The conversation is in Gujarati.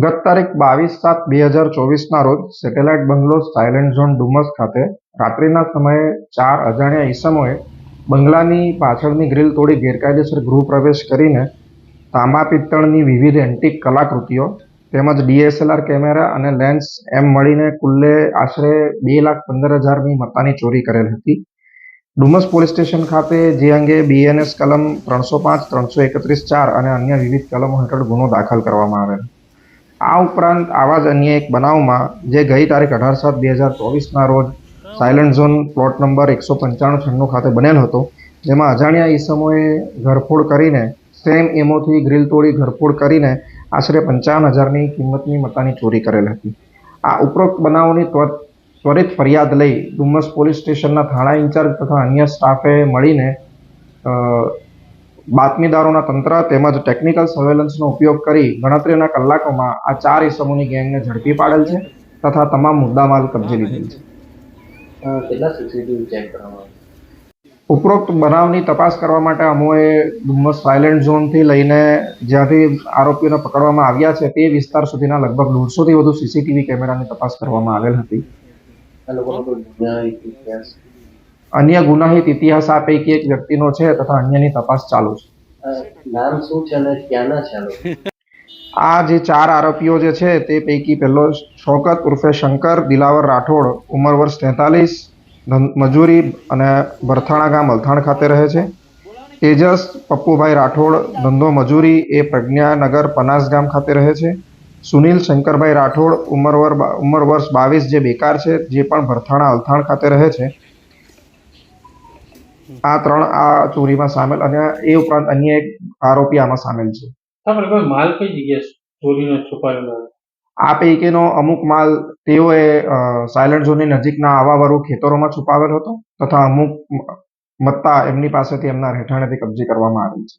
ગત તારીખ 22/7/2024ના રોજ સેટેલાઇટ બંગલો સાયલેન્ટ ઝોન ડુમસ ખાતે રાત્રિના સમયે 4 અજાણ્યા ઈસમોએ બંગલાની પાછળની ગ્રીલ તોડી ગેરકાયદેસર ગૃહ પ્રવેશ કરીને તાંબા પિત્તળની વિવિધ એન્ટિક કલાકૃતિઓ તેમજ DSLR કેમેરા અને લેન્સ એમ મળીને કુલ્લે આશરે 2,15,000ની મત્તાની ચોરી કરેલ હતી. ડુમસ પોલીસ સ્ટેશન ખાતે જે અંગે BNS કલમ 305, 331(4) અને અન્ય વિવિધ કલમો હેઠળ ગુનો દાખલ કરવામાં આવેલ. આ ઉપરાંત આવા જ અન્ય એક બનાવમાં જે ગઈ તારીખ 18/7/2024ના રોજ સાયલેન્ટ ઝોન પ્લોટ નંબર 195-96 ખાતે બનેલ હતો, જેમાં અજાણ્યા ઈસમોએ ઘરફોડ કરીને સેમ એમોથી ગ્રીલ તોડી ઘરફોડ કરીને આશરે 55,000ની કિંમતની મત્તાની ચોરી કરેલ હતી. આ ઉપરોક્ત બનાવોની ત્વરિત ફરિયાદ લઈ ડુમસ પોલીસ સ્ટેશનના થાણા ઇન્ચાર્જ તથા અન્ય સ્ટાફે મળીને બાતમીદારોના તંત્ર તેમજ ટેકનિકલ સર્વેલન્સનો ઉપયોગ કરી ગણતરીના કલાકોમાં આ 4 ઈસમોની ગેંગને ઝડપી પાડેલ છે તથા તમામ મુદ્દામાલ કબજે લીધેલ છે. કેટલા સીસીટીવી ચેક કરવામાં ઉપરોક્ત બનાવની તપાસ કરવા માટે અમોએ ડુમસ સાયલેન્ટ ઝોનથી લઈને જ્યાંથી આરોપીઓને પકડવામાં આવ્યા છે તે વિસ્તાર સુધીના લગભગ 150થી વધુ CCTV કેમેરાની તપાસ કરવામાં આવેલ હતી. અન્ય ગુનાહિત ઇતિહાસ આ પૈકી એક વ્યક્તિનો છે તથા અન્યની તપાસ ચાલુ છે. નામ શું છે અને ક્યાંના છે? આ જે 4 આરોપીઓ જે છે તે પૈકી પહેલો શોકત ઉર્ફે શંકર દિલાવર રાઠોડ, ઉંમર વર્ષ 43, મજૂરી અને ભરથાણા ગામ અલથાણ ખાતે રહે છે. તેજસ પપ્પુભાઈ રાઠોડ, ધંધો મજૂરી, એ પ્રજ્ઞાનગર પનાસ ગામ ખાતે રહે છે. સુનિલ શંકરભાઈ રાઠોડ, ઉંમર વર્ષ 22, જે બેકાર છે, જે પણ ભરથાણા અલથાણ ખાતે રહે છે. આ 3 આ ચોરીમાં સામેલ અને એ ઉપરાંત અન્ય એક આરોપી આમાં સામેલ છે. માલ કઈ જગ્યાએ ચોરીનો છુપાયેલો? આ પૈકીનો અમુક માલ તેઓએ સાયલેન્ટ ઝોનની નજીકના આવાવાળુ ખેતરોમાં છુપાવેલ હતો તથા અમુક મત્તા એમની પાસેથી એમના રહેઠાણેથી કબજે કરવામાં આવેલ છે.